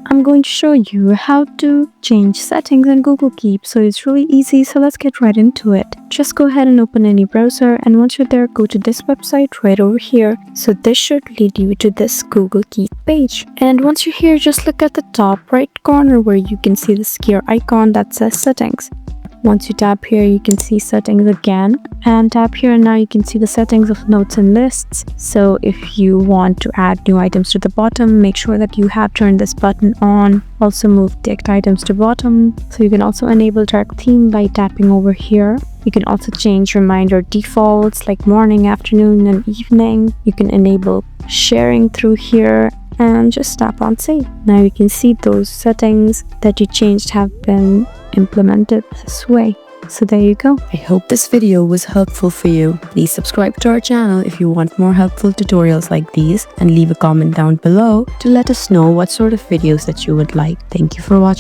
I'm going to show you how to change settings in Google Keep. So it's really easy, so let's get right into it. Just go ahead and open any browser, and once you're there, go to this website right over here. So this should lead you to this Google Keep page. And once you're here, just look at the top right corner where you can see this gear icon that says settings. Once you tap here, you can see settings again, and tap here and now you can see the settings of notes and lists. So if you want to add new items to the bottom, make sure that you have turned this button on. Also move ticked items to bottom. So you can also enable dark theme by tapping over here. You can also change reminder defaults like morning, afternoon, and evening. You can enable sharing through here and just tap on save. Now you can see those settings that you changed have been implemented this way. So there you go. I hope this video was helpful for you. Please subscribe to our channel if you want more helpful tutorials like these, and leave a comment down below to let us know what sort of videos that you would like. Thank you for watching.